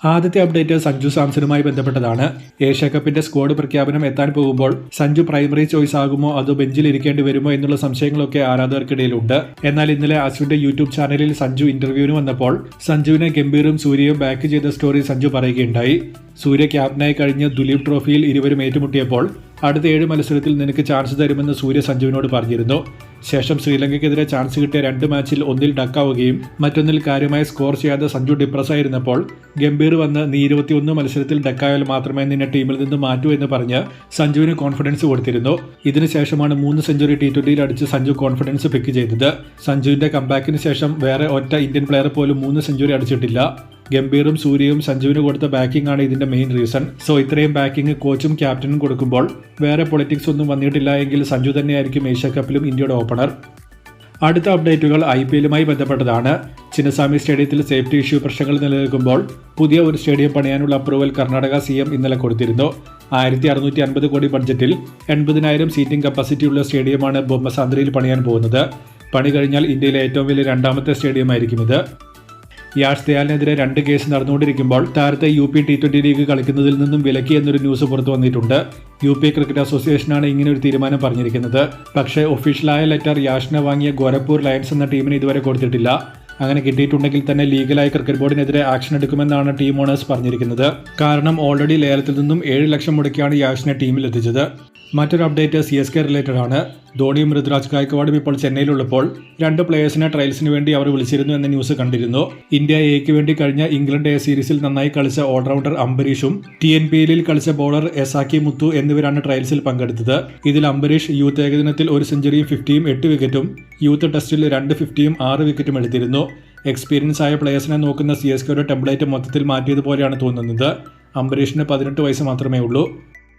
ആദ്യത്തെ അപ്ഡേറ്റ് സഞ്ജു സാംസണുമായി ബന്ധപ്പെട്ടതാണ്. ഏഷ്യ കപ്പിന്റെ സ്ക്വാഡ് പ്രഖ്യാപനം എത്താൻ പോകുമ്പോൾ സഞ്ജു പ്രൈമറി ചോയ്സ് ആകുമോ അതോ ബെഞ്ചിൽ ഇരിക്കേണ്ടി വരുമോ എന്നുള്ള സംശയങ്ങളൊക്കെ ആരാധകർക്കിടയിലുണ്ട്. എന്നാൽ ഇന്നലെ അശ്വിന്റെ യൂട്യൂബ് ചാനലിൽ സഞ്ജു ഇന്റർവ്യൂവിന് വന്നപ്പോൾ സഞ്ജുവിനെ ഗംഭീറും സൂര്യയും ബാക്ക് ചെയ്ത സ്റ്റോറി സഞ്ജു പറയുകയുണ്ടായി. സൂര്യ ക്യാപ്റ്റനായി കഴിഞ്ഞ് ദുലീപ് ട്രോഫിയിൽ ഇരുവരും ഏറ്റുമുട്ടിയപ്പോൾ അടുത്ത 7 മത്സരത്തിൽ നിനക്ക് ചാൻസ് തരുമെന്ന് സൂര്യ സഞ്ജുവിനോട് പറഞ്ഞിരുന്നു. ശേഷം ശ്രീലങ്കയ്ക്കെതിരെ ചാൻസ് കിട്ടിയ 2 മാച്ചിൽ ഒന്നിൽ ഡക്കാവുകയും മറ്റൊന്നിൽ കാര്യമായി സ്കോർ ചെയ്യാതെ സഞ്ജു ഡിപ്രസ് ആയിരുന്നപ്പോൾ ഗംഭീർ വന്ന് നീ 21 മത്സരത്തിൽ ഡക്കായാൽ മാത്രമേ നിന്നെ ടീമിൽ നിന്ന് മാറ്റൂ എന്ന് പറഞ്ഞ് സഞ്ജുവിന് കോൺഫിഡൻസ് കൊടുത്തിരുന്നു. ഇതിനുശേഷമാണ് 3 സെഞ്ചുറി T20 അടിച്ച് സഞ്ജു കോൺഫിഡൻസ് പിക്ക് ചെയ്തത്. സഞ്ജുവിന്റെ കംബാക്കിന് ശേഷം വേറെ ഒറ്റ ഇന്ത്യൻ പ്ലെയർ പോലും 3 സെഞ്ചുറി അടിച്ചിട്ടില്ല. ഗംഭീറും സൂര്യയും സഞ്ജുവിന് കൊടുത്ത ബാക്കിംഗ് ആണ് ഇതിന്റെ മെയിൻ റീസൺ. സോ ഇത്രയും ബാക്കിംഗ് കോച്ചും ക്യാപ്റ്റനും കൊടുക്കുമ്പോൾ വേറെ പൊളിറ്റിക്സ് ഒന്നും വന്നിട്ടില്ല എങ്കിൽ സഞ്ജു തന്നെയായിരിക്കും ഏഷ്യ കപ്പിലും ഇന്ത്യയുടെ ഓപ്പണർ. അടുത്ത അപ്ഡേറ്റുകൾ IPLുമായി ബന്ധപ്പെട്ടതാണ്. ചിന്നസ്വാമി സ്റ്റേഡിയത്തിൽ സേഫ്റ്റി ഇഷ്യൂ പ്രശ്നങ്ങൾ നിലനിൽക്കുമ്പോൾ പുതിയ ഒരു സ്റ്റേഡിയം പണിയാനുള്ള അപ്രൂവൽ കർണാടക CM ഇന്നലെ കൊടുത്തിരുന്നു. 1650 കോടി ബഡ്ജറ്റിൽ 80,000 സീറ്റിംഗ് കപ്പാസിറ്റിയുള്ള സ്റ്റേഡിയമാണ് ബൊമ്മസാന്ദ്രയിൽ പണിയാൻ പോകുന്നത്. പണി കഴിഞ്ഞാൽ ഇന്ത്യയിലെ ഏറ്റവും വലിയ 2ാമത്തെ സ്റ്റേഡിയമായിരിക്കും ഇത്. യാഷ് ദയാലിനെതിരെ 2 കേസ് നടന്നുകൊണ്ടിരിക്കുമ്പോൾ താരത്തെ UP T20 ലീഗ് കളിക്കുന്നതിൽ നിന്നും വിലക്കി എന്നൊരു ന്യൂസ് പുറത്തു വന്നിട്ടുണ്ട്. UP ക്രിക്കറ്റ് അസോസിയേഷനാണ് ഇങ്ങനെ ഒരു തീരുമാനം പറഞ്ഞിരിക്കുന്നത്. പക്ഷേ ഒഫീഷ്യലായ ലെറ്റർ യാഷിനെ വാങ്ങിയ ഗോരഖ്പൂർ ലയൺസ് എന്ന ടീമിന് ഇതുവരെ കൊടുത്തിട്ടില്ല. അങ്ങനെ കിട്ടിയിട്ടുണ്ടെങ്കിൽ തന്നെ ലീഗലായി ക്രിക്കറ്റ് ബോർഡിനെതിരെ ആക്ഷൻ എടുക്കുമെന്നാണ് ടീം ഓണേഴ്സ് പറഞ്ഞിരിക്കുന്നത്. കാരണം ഓൾറെഡി ലേലത്തിൽ നിന്നും 7 ലക്ഷം മുടക്കിയാണ് യാഷിനെ ടീമിൽ എത്തിച്ചത്. മറ്റൊരു അപ്ഡേറ്റ് CSK റിലേറ്റഡ് ആണ്. ധോണിയും ഋതുരാജ് ഗായക്വാഡും ഇപ്പോൾ ചെന്നൈയിലുള്ളപ്പോൾ 2 പ്ലേയേഴ്സിനെ ട്രയൽസിന് വേണ്ടി അവർ വിളിച്ചിരുന്നു എന്ന ന്യൂസ് കണ്ടിരുന്നു. ഇന്ത്യ എക്ക് വേണ്ടി കഴിഞ്ഞ ഇംഗ്ലണ്ട് A സീരീസിൽ നന്നായി കളിച്ച ഓൾറൗണ്ടർ അംബരീഷും TNPLൽ കളിച്ച ബോളർ എസാക്കി മുത്തു എന്നിവരാണ് ട്രയൽസിൽ പങ്കെടുത്തത്. ഇതിൽ അംബരീഷ് യൂത്ത് ഏകദിനത്തിൽ 1 സെഞ്ചുറിയും 50യും 8 വിക്കറ്റും യൂത്ത് ടെസ്റ്റിൽ 2 50യും 6 വിക്കറ്റും എടുത്തിരുന്നു. എക്സ്പീരിയൻസ് ആയ പ്ലേയേഴ്സിനെ നോക്കുന്ന CSKയുടെ ടെംപ്ലേറ്റ് മൊത്തത്തിൽ മാറ്റിയതുപോലെയാണ് തോന്നുന്നത്. അംബരീഷിന് 18 വയസ്സ് മാത്രമേ ഉള്ളൂ.